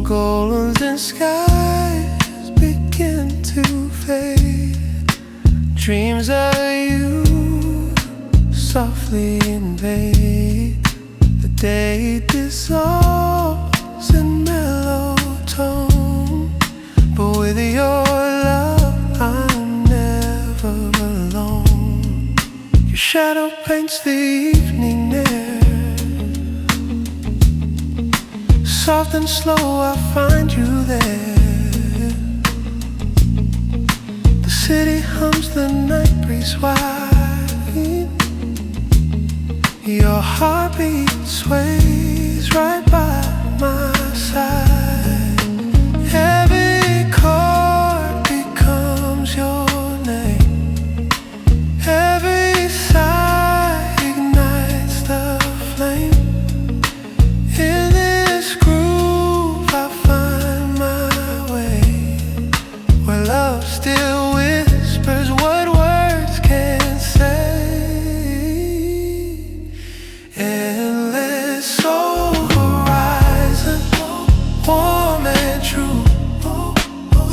golden skies begin to fade. Dreams of you softly invade. The day dissolves in mellow tone, but with your love I'm never alone. Your shadow paints the evening air. Soft and slow I find you there. The city hums, the night breeze wide. Your heartbeat sways right by my side. Every chord becomes your name. Every sigh ignites the flame. In this groove I find my way, where love still whispers what words can't say. Endless soul horizon, warm and true.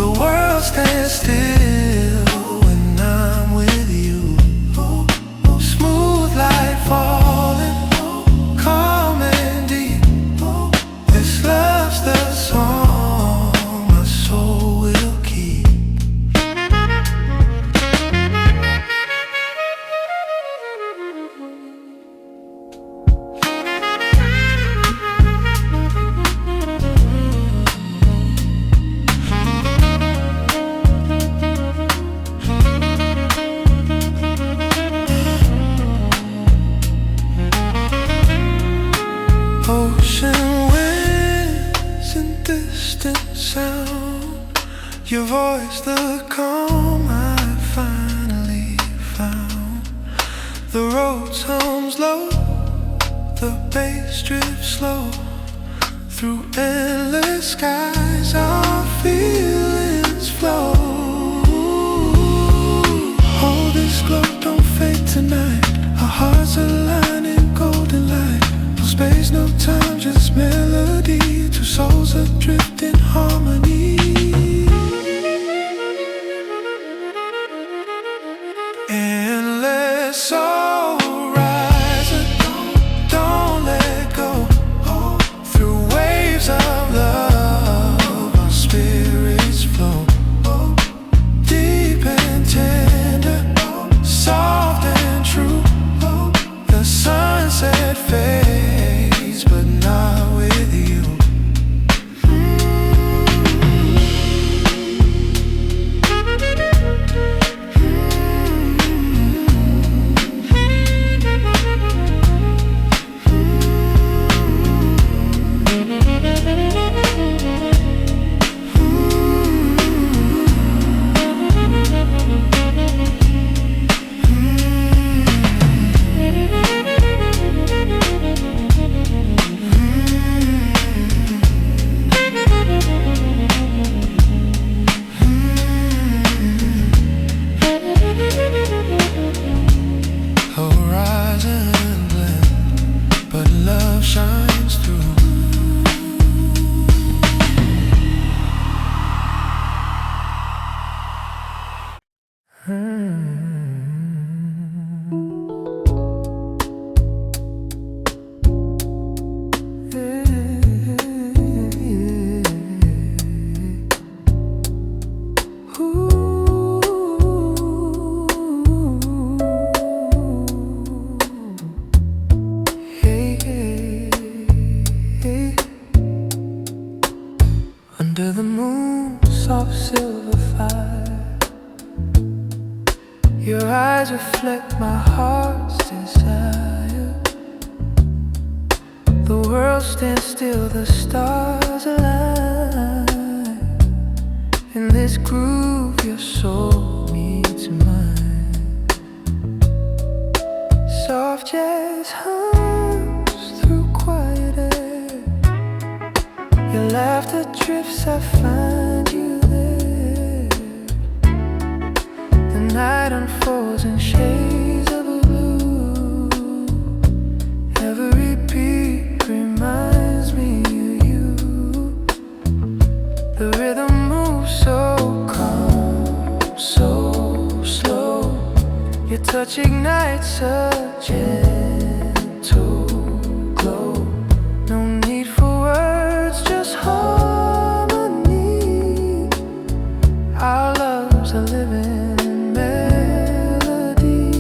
The world stands still when I'm with you. Smooth light falling, calm and deep. This love's the song my soul will keep. Ocean winds and distant sound. Your voice, the calm I finally found. The road hums low, the bass drifts slow. Through endless skies our feelings flow. Hold this glow, don't fade tonight. Our hearts align in golden light. No space, no time, just melody. Two souls adrift in harmony. Endless soul rising, don't let go. Through waves of love our spirits flow. Deep and tender, soft and true. The sunset fades, but not with you. Horizon blend, but love shines through. Under the moon, soft silver fire. Your eyes reflect my heart's desire. The world stands still, the stars align. In this groove your soul meets mine. Soft jazz hums through quiet air. Your laughter drifts, I find you there. The night unfolds in shades of blue. Every beat reminds me of you. touch ignites a gentle glow. No need for words, just harmony. Our love's a living melody.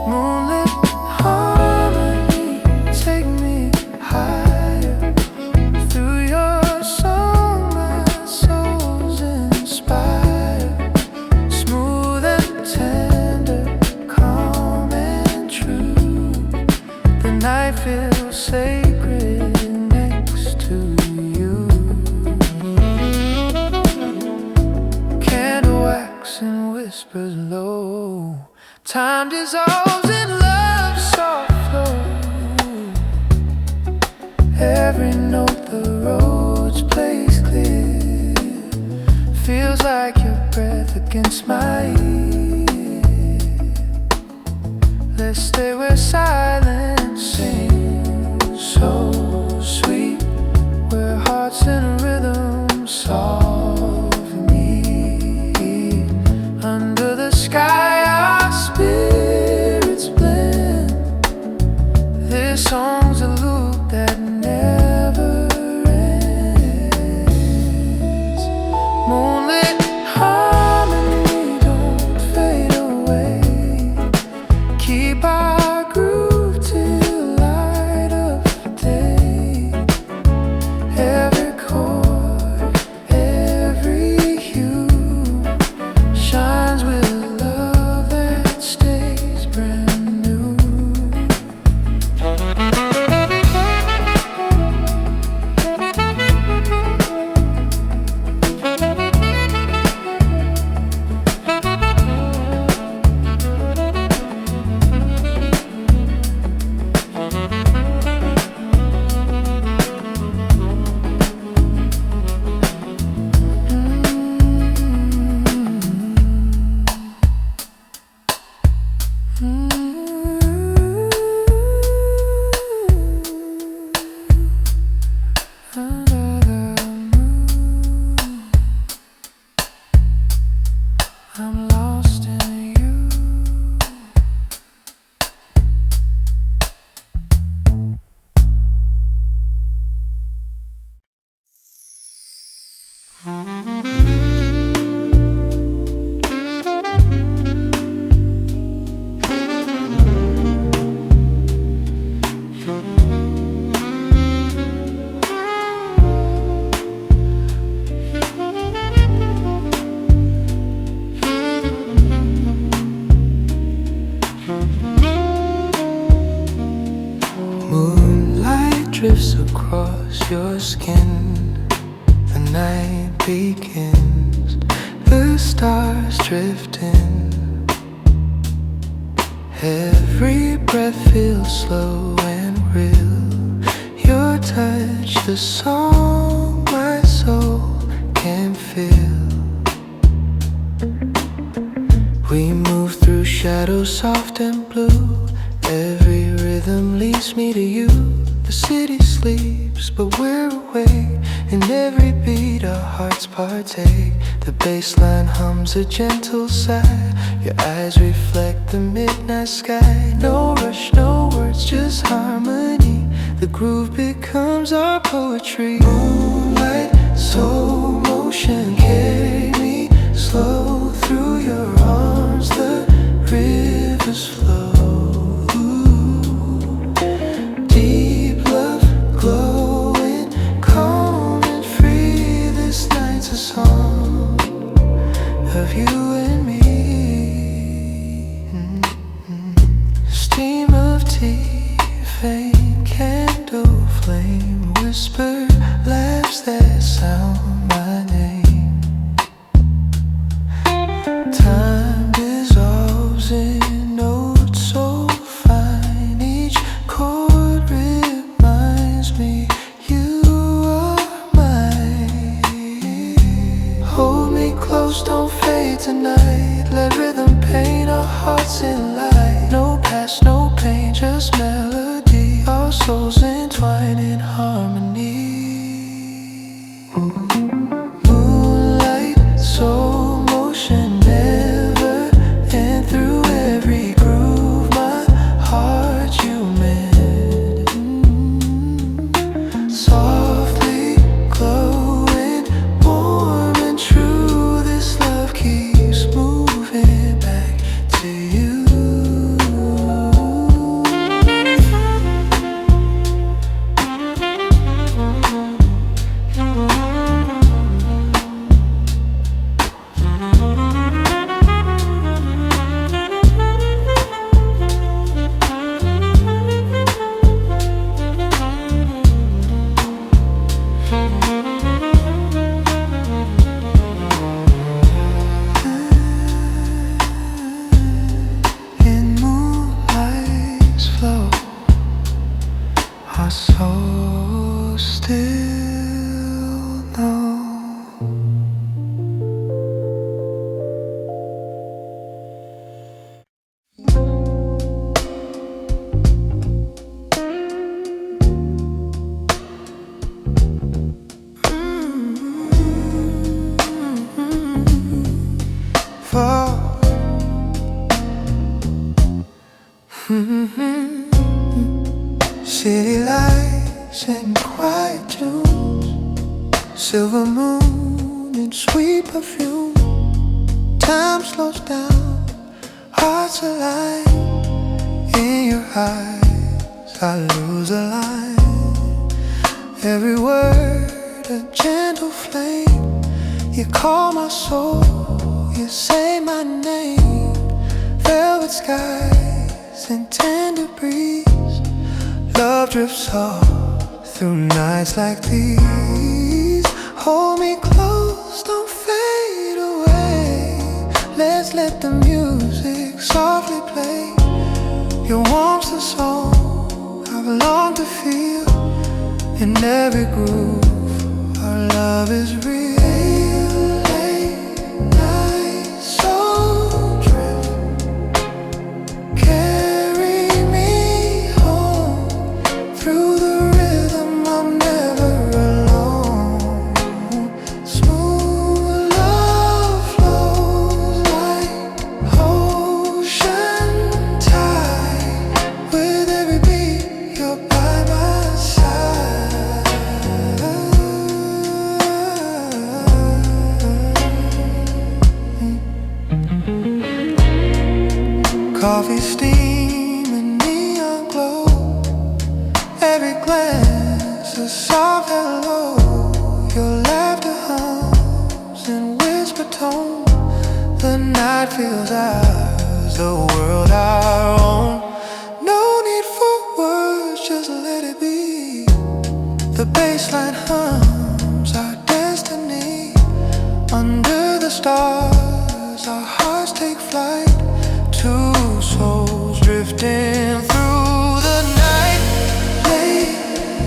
Moonlit harmony, take me higher. Through your song my soul's inspired. Smooth and tender, calm and true. The night feels sacred next to you. Candle wax and whispers low. Time dissolves in love's soft flow. Every note the roads plays clear. Feels like your breath against my ear. Let's stay where silence sings so sweet, where hearts and rhythm solve me. Under the sky our spirits blend. This song's a loop that never ends. Moonlit harmony, don't fade away. Keep our groove till light of day. Every chord, every hue shines with love that stays brand new. I'm lost in you. Moonlight drifts across your skin. The night begins. The stars drifting. Every breath feels slow and real. Your touch, the song my soul can feel. We move through shadows soft and blue. Every rhythm leads me to you. The city sleeps, but we're awake. In every beat our hearts partake. The bassline hums a gentle sigh. Your eyes reflect the midnight sky. No rush, no words, just harmony. The groove becomes our poetry. Moonlight, slow motion, carry me slow through your arms. The rivers flow. Deep love glowing, calm and free. This night's a song of you and me. Stream of tea, faint candle flame, whisper laughs that sound my name. Time dissolves in notes so fine. Each chord reminds me you are mine. Hold me close, don't fade tonight. Let rhythm paint our hearts in light. No past, no pain, just melody. Our souls entwined in harmony. still know. City lights and quiet tunes, silver moon and sweet perfume. Time slows down, hearts align. In your eyes I lose a line. Every word a gentle flame. You call my soul, you say my name. Velvet skies and tender breeze. Love drifts off through nights like these. Hold me close, don't fade away. Let's let the music softly play. Your warmth's a song I've longed to feel. In every groove our love is real. Late night soul drift, carry me home. Through the rhythm I'm never alone. Smooth love flows like ocean tide. With every beat you're by my side. Coffee steam and neon glow. Every glance a soft hello. Your laughter hums in whisper tone. The night feels ours, the world our own. No need for words, just let it be. The bassline hums our destiny. Under the stars our hearts take flight. Two souls drifting through the night. Late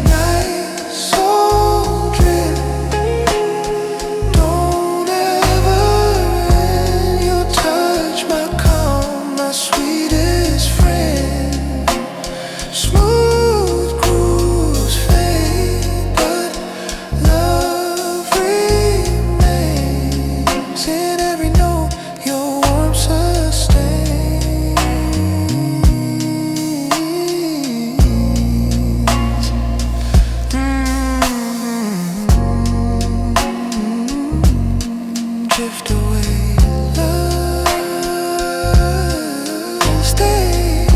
night soul drift, don't ever end. Your touch my calm, my sweetest friend. Smooth grooves fade, but love remains. In every note your warmth sustains. Drift away, love, stay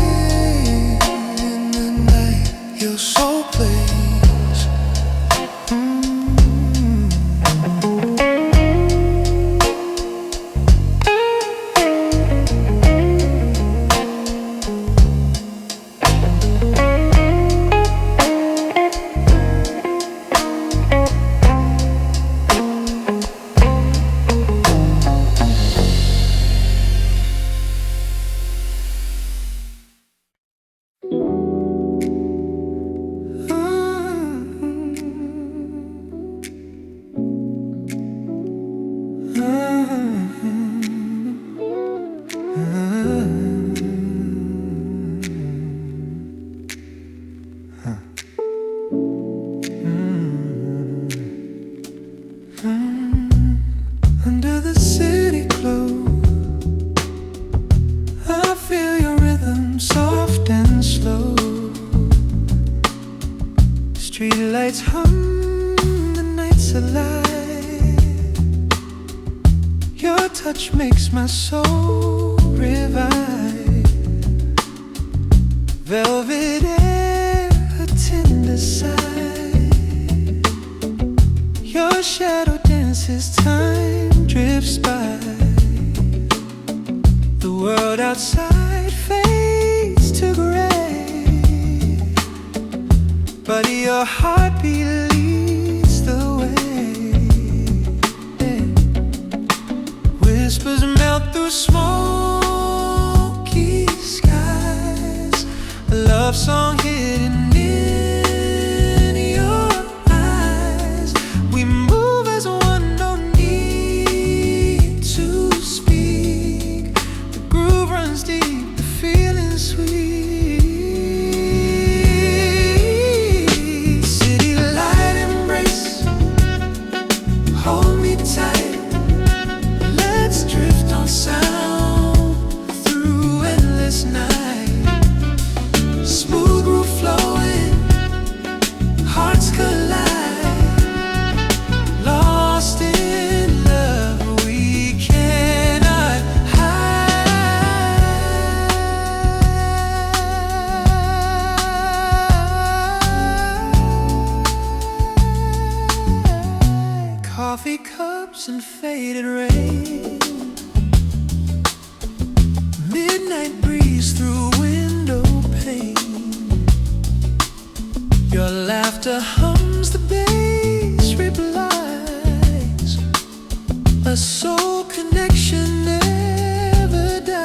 in the night. Your soul plays. Under the city glow, I feel your rhythm soft and slow. Streetlights hum, the night's alive. Your touch makes my soul revive. Velvet air, a tender sigh. Your shadow dances, time drifts by. The world outside fades to gray, but your heartbeat leads the way. Whispers melt through smoky skies. A love song hidden in your eyes. coffee cups and faded rain, midnight breeze through window pane. Your laughter hums, the bass replies. A soul connection never dies.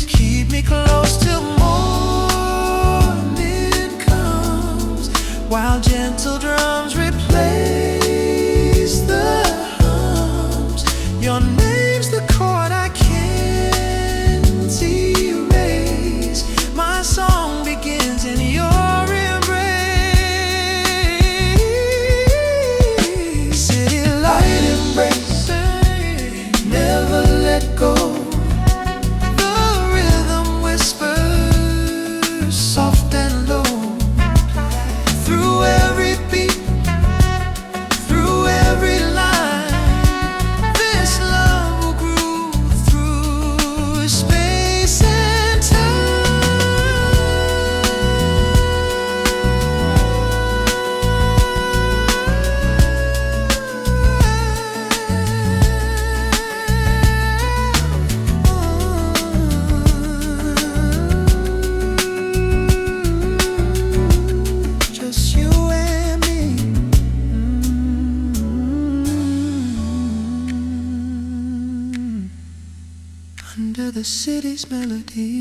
Keep me close till morning comes, while gentle drums replace the hums. Your name's the chord I can't erase. My song begins in your embrace. City light embrace, never let go. The rhythm whispers soft and low. Through every beat, through every line, this love will groove through space and just you and me. Under the city's melody.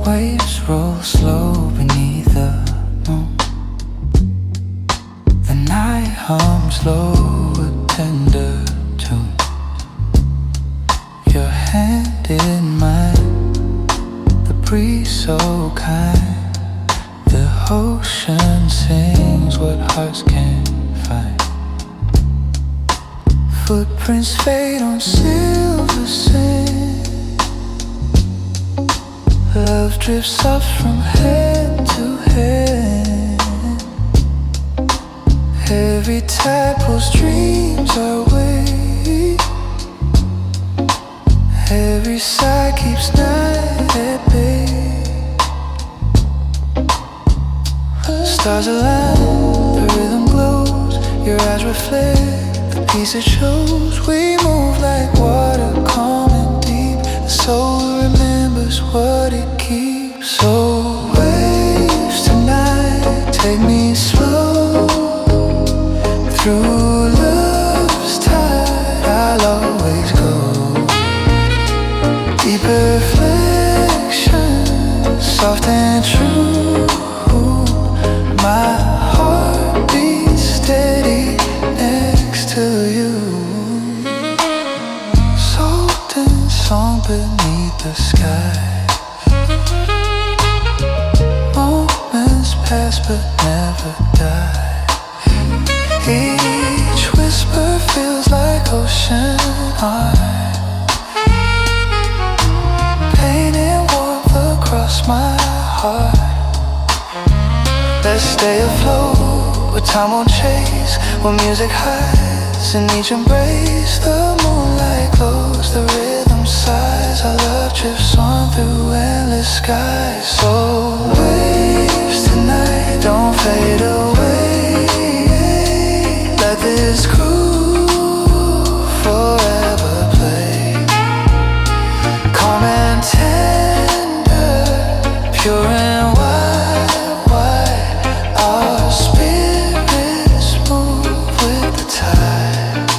Waves roll slow beneath the moon. The night hums low, a tender tune. Your hand in mine, the breeze so kind. The ocean sings what hearts can't find. Footprints fade on silver sand. Love drifts up from hand to hand. Every tide pulls dreams our way. Every sigh keeps night at bay. Stars align, the rhythm glows. Your eyes reflect the peace it shows. We move like water, calm and deep. The soul remembers what it keeps. So waves tonight, take me slow through love's tide. I'll always go. Deep reflection, soft and true. My heart beats steady next to you. Soaked in song beneath the sky. Moments pass but never die. Each whisper feels like ocean art, painting warmth across my heart. Let's stay afloat, where time won't chase, where music hides in each embrace. The moonlight glows, the rhythm sighs. Our love drifts on through endless skies. So waves tonight, don't fade away. Let this groove forever play. Calm and tender, pure and wide, wide. Our spirits move with the tide.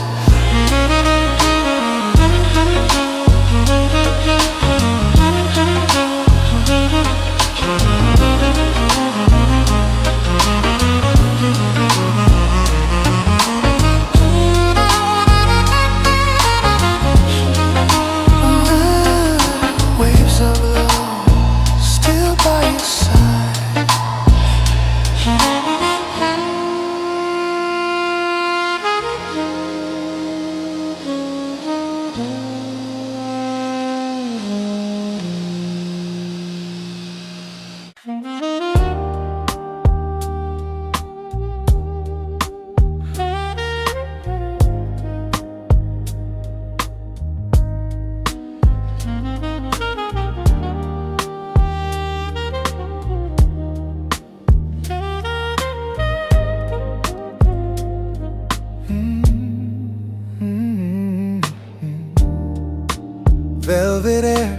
velvet air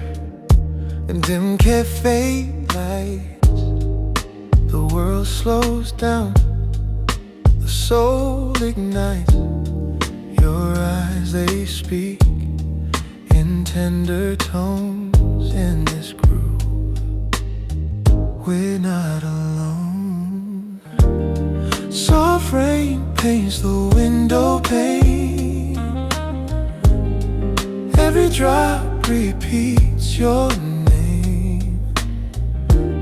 and dim cafe lights. The world slows down, the soul ignites. Your eyes, they speak in tender tones. In this groove, we're not alone. Soft rain paints the window pane. Every drop repeats your name.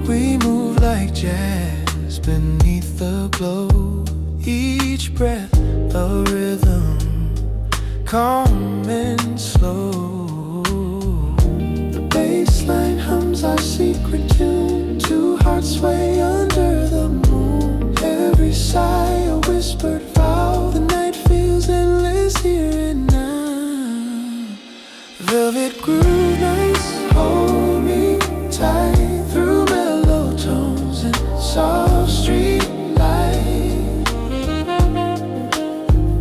We move like jazz beneath the glow. Each breath a rhythm, calm and slow. The bass line hums our secret tune. Two hearts sway under the moon. Every sigh a whispered vow. The night feels endless here and now. Velvet groove nights hold me tight through mellow tones and soft street light.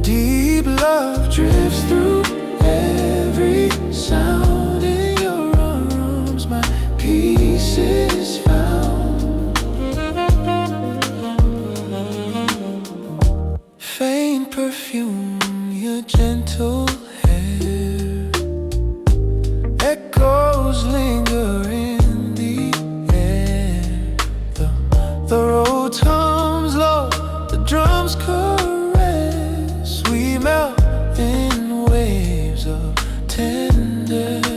Deep love drifts through every sound. In your arms my peace is found. Faint perfume, your gentle hair. Echoes linger in the air. The road hums low, the drums caress. We melt in waves of tenderness.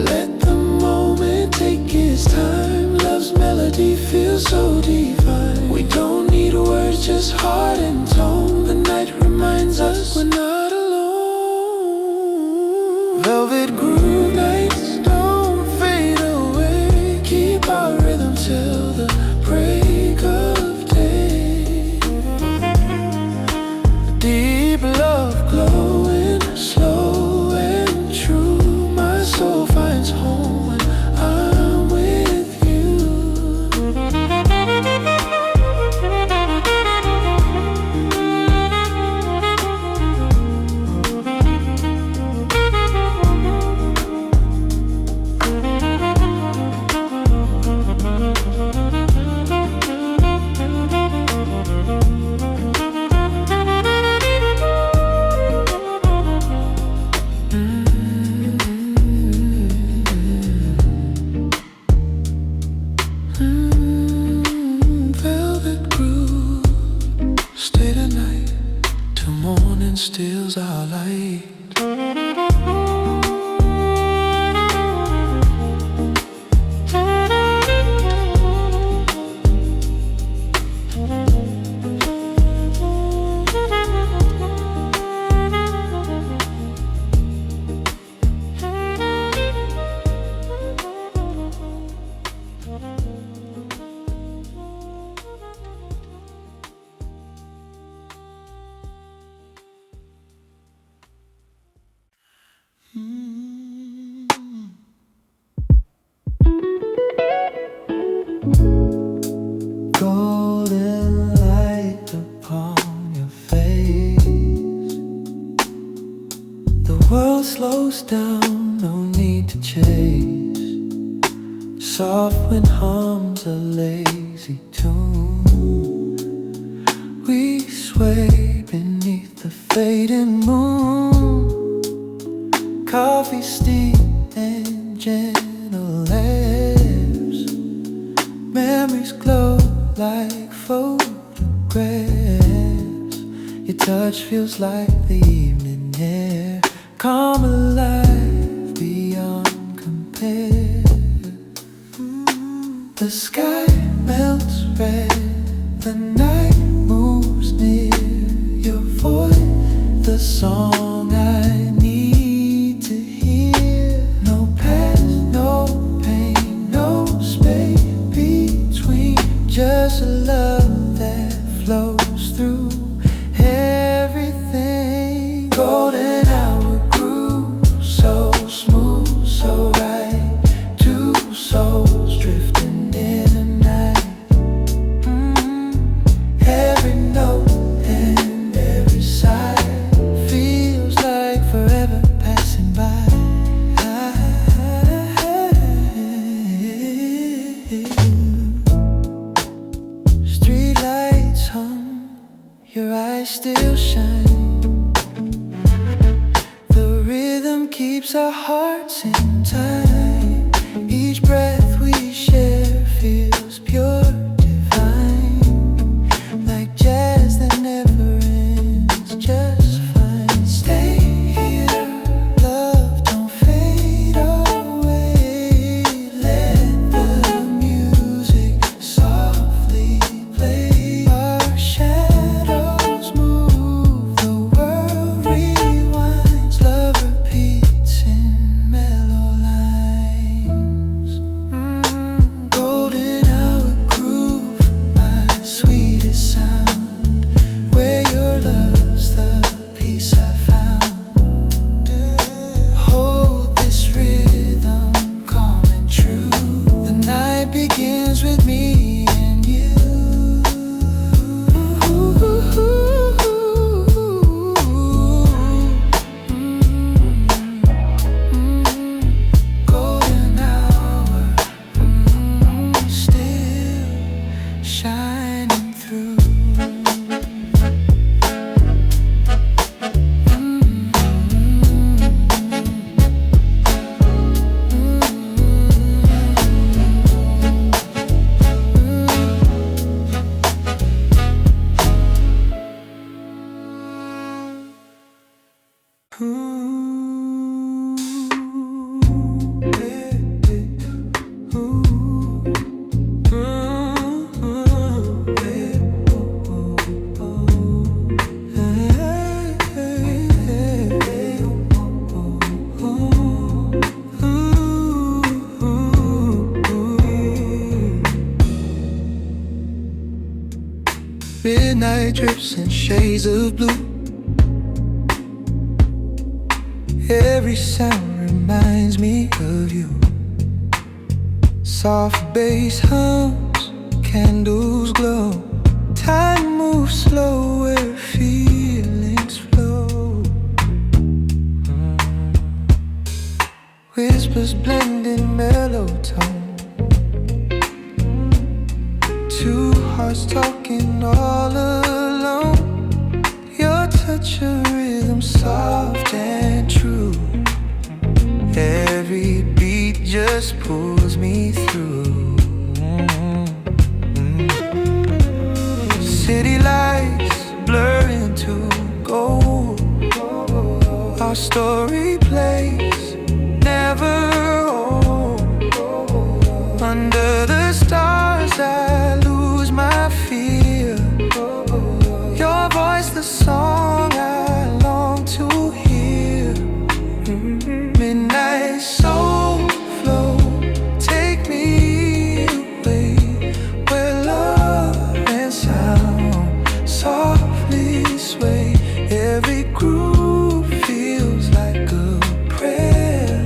Let the moment take its time. Love's melody feels so divine. We don't need words, just heart and tone. The night reminds us we're not alone. Velvet groove nights don't fade away. Keep our rhythm till the break of day. Deep love glowing, slow and true. My soul finds home when I'm with you. Velvet groove, stay the night till morning steals our light. Golden light upon your face. The world slows down, no need to chase. Soft wind hums a lazy tune. We sway beneath the fading moon. Coffee steeped in gentle airs. Memories glow like photographs. Your touch feels like the evening air. Come alive beyond compare. The sky melts red, the night moves near. Your voice, the song I need to hear. No past, no pain, no space between. Just a love that flows through everything. Golden hour groove, so smooth, so right. Two souls drifting in a night. your eyes still shine. The rhythm keeps our hearts in time. Each breath we share feels pure, divine, like jazz that never ends, just fine. Stay here, love, don't fade away. Let the music softly play. Our shadows move, the world rewinds. Love repeats in mellow lines. Golden hour groove, my sweetest sound. Where your love's the peace I found. Hold this rhythm calm and true. The night begins with me and you. Golden hour, still shining through. Midnight drips in shades of blue. Every sound reminds me of you. Soft bass hums, candles glow. Time moves slow where feelings flow. Whispers blend in mellow tone. Two hearts talking all alone. Your touch a rhythm soft and true. Every beat just pulls me through. City lights blur into gold. Our story plays never old. Under the stars I lose my fear. Your voice the song I long to hear. Midnight soul flow, take me away where love and sound softly sway. Every groove feels like a prayer.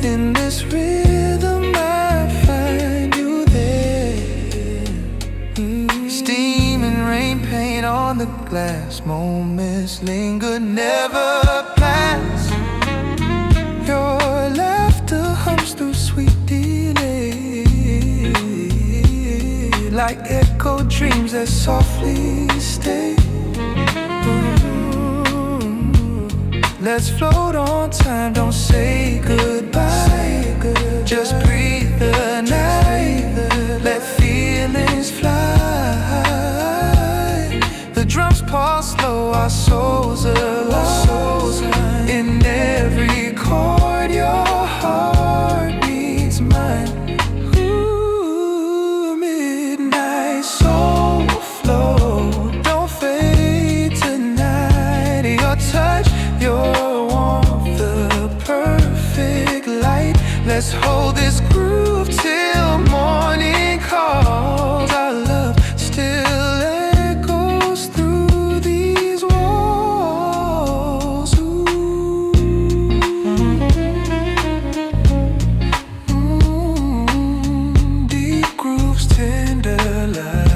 In this rhythm I find you there. Steam and rain paint on the glass. Moments linger, never pass. Your laughter hums through sweet delay, like echo dreams that softly stay. Let's float on time, don't say goodbye. Just breathe the night, let feelings fly. The drums pulse slow, our souls align. In every chord, your heart beats mine. Ooh, midnight soul flow, don't fade tonight. Your touch, your warmth, the perfect light. Let's hold this groove till morning calls. Our love still echoes through these walls. Deep grooves, tender light.